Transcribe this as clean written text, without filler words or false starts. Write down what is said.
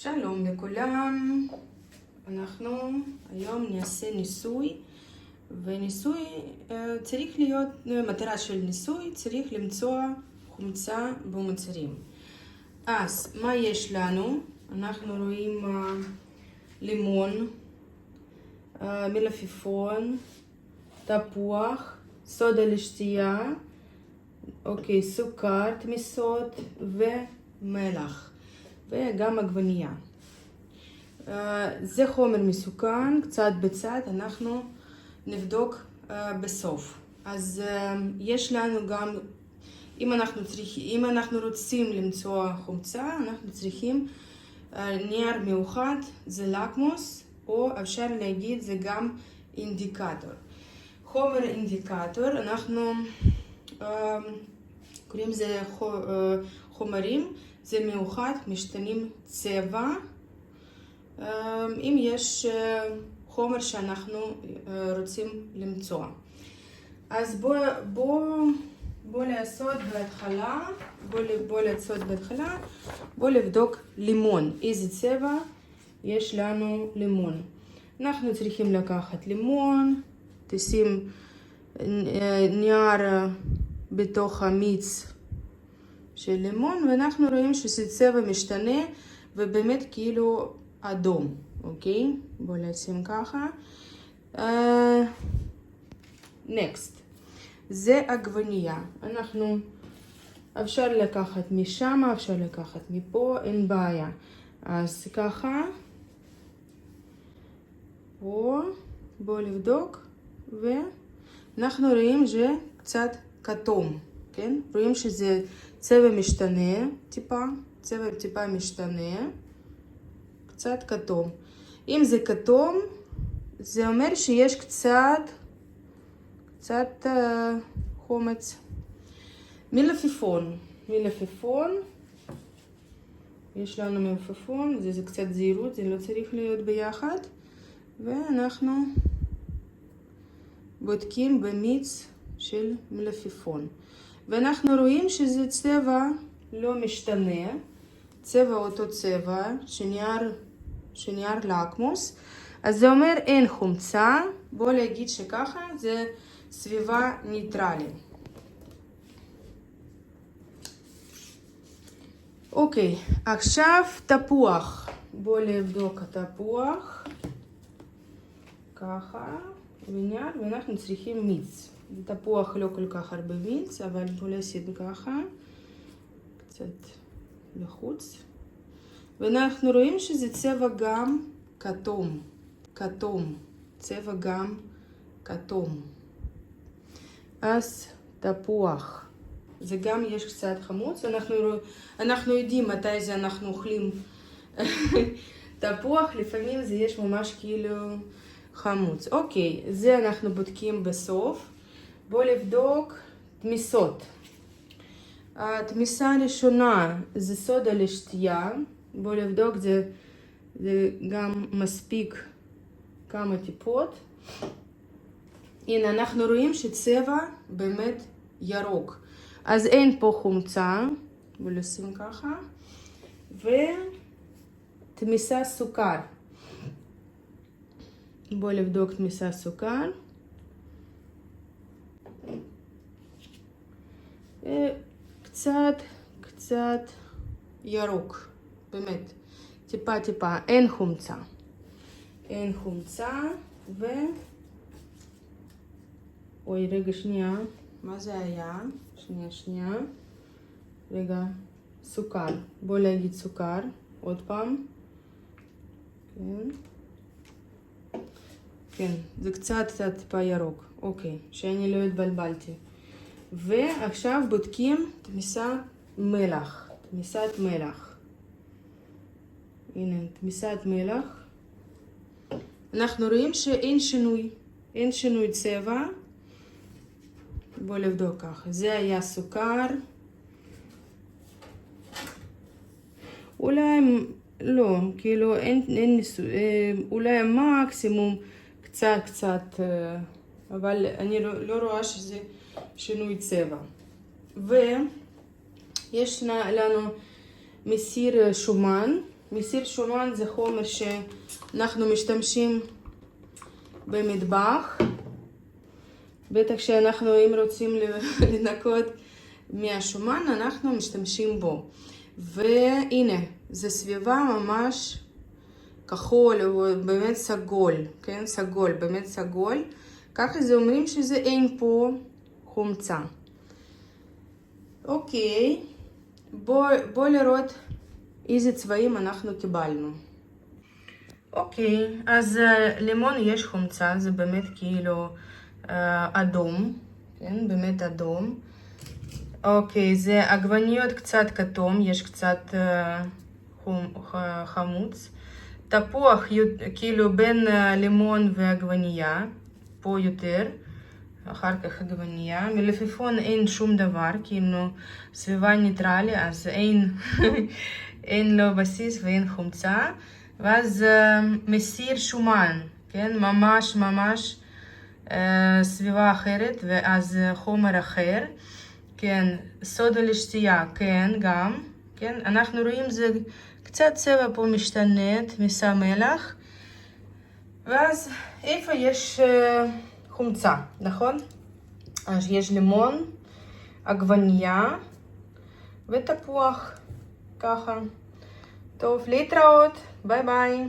שלום לכולם, אנחנו היום נעשה ניסוי, וניסוי צריך להיות, מטרה של ניסוי צריך למצוא חומצה במוצרים. אז מה יש לנו? אנחנו רואים לימון, מלפפון, תפוח, סודה לשתייה, סוכר, תמיסות ומלח. וגם עגבנייה. זה חומר מסוכן, קצת בצד, אנחנו נבדוק בסוף. אז יש לנו גם, אם אנחנו רוצים למצוא חומצה, אנחנו צריכים נייר מיוחד, זה לקמוס, או אפשר להגיד זה גם אינדיקטור. חומר אינדיקטור, אנחנו קוראים לזה חומרים, זה מיוחד, משתנים צבע, אם יש חומר שאנחנו רוצים למצוא. אז בוא לעשות בהתחלה, בוא לבדוק לימון, איזה צבע יש לנו לימון. אנחנו צריכים לקחת לימון, תשים נייר בתוך המיץ של לימון, ואנחנו רואים שזה צבע משתנה ובאמת כאילו אדום, אוקיי? בואו נשים ככה. Next. זה עגבנייה. אפשר לקחת משם, אפשר לקחת מפה, אין בעיה. אז ככה. בואו לבדוק, ואנחנו רואים שזה קצת כתום, כן? רואים שזה צבע משתנה, צבע טיפה משתנה, קצת כתום. אם זה כתום, זה אומר שיש קצת חומץ. מלפפון, יש לנו מלפפון, זה קצת זהירות, זה לא צריך להיות ביחד. ואנחנו בודקים במיץ של מלפפון. ואנחנו רואים שזה צבע לא משתנה, צבע אותו צבע, שנייר לקמוס, אז זה אומר אין חומצה, בוא להגיד שככה, זה סביבה ניטרלית. אוקיי, עכשיו תפוח, בוא לבדוק התפוח, ככה, ואנחנו צריכים מיץ. תפוח לא כל כך הרבה מיץ, אבל בוא נשים ככה, קצת לחוץ. ואנחנו רואים שזה צבע גם כתום, צבע גם כתום. אז תפוח, זה גם יש קצת חמוץ, אנחנו יודעים מתי זה אנחנו אוכלים תפוח, לפעמים זה יש ממש כאילו חמוץ. אוקיי, זה אנחנו בודקים בסוף. בואו לבדוק תמיסות. התמיסה הראשונה זה סודה לשתייה. בואו לבדוק, זה גם מספיק כמה טיפות. הנה, אנחנו רואים שצבע באמת ירוק. אז אין פה חומצה. בואו נשים ככה. ותמיסה סוכר. בואו לבדוק תמיסה סוכר. קצת ירוק, באמת, טיפה, אין חומצה, אוי, רגע, שנייה, מה זה היה? שנייה, רגע, סוכר, בוא להגיד סוכר, עוד פעם, כן, זה קצת טיפה ירוק, אוקיי, שאני לא התבלבלתי. ועכשיו בודקים תמיסת מלח. הנה, תמיסת מלח. אנחנו רואים שאין שינוי צבע. בואו לבדוק ככה. זה היה סוכר. אולי, לא, כאילו אין אולי מקסימום קצת, אבל אני לא רואה שזה שינוי צבע. ויש לנו מסיר שומן, מסיר שומן זה חומר שאנחנו משתמשים במטבח. בטח שאנחנו, אם רוצים לנקות מהשומן, אנחנו משתמשים בו. והנה, זה סביבה ממש כחול, או באמת סגול, כן? סגול, באמת סגול. ככה זה אומרים שזה אין פה חומצה. אוקיי, בוא לראות איזה צבעים אנחנו קיבלנו. אוקיי, אז לימון יש חומצה, זה באמת כאילו אדום, כן? באמת אדום. אוקיי, זה עגבניות קצת כתום, יש קצת חמוץ. תפוח כאילו בין לימון ועגבנייה, פה יותר, אחר כך עגבנייה. מלפפון אין שום דבר, כאילו סביבה ניטרלי, אז אין לו בסיס ואין חומצה. ואז מסיר שומן, כן? ממש סביבה אחרת, ואז חומר אחר. כן, סודה לשתייה, כן, גם, כן, אנחנו רואים זה קצת צבע פה משתנית, מסע מלח, ואז איפה יש חומצה, נכון? אז יש לימון, עגבנייה ותפוח, ככה. טוב, להתראות, ביי ביי.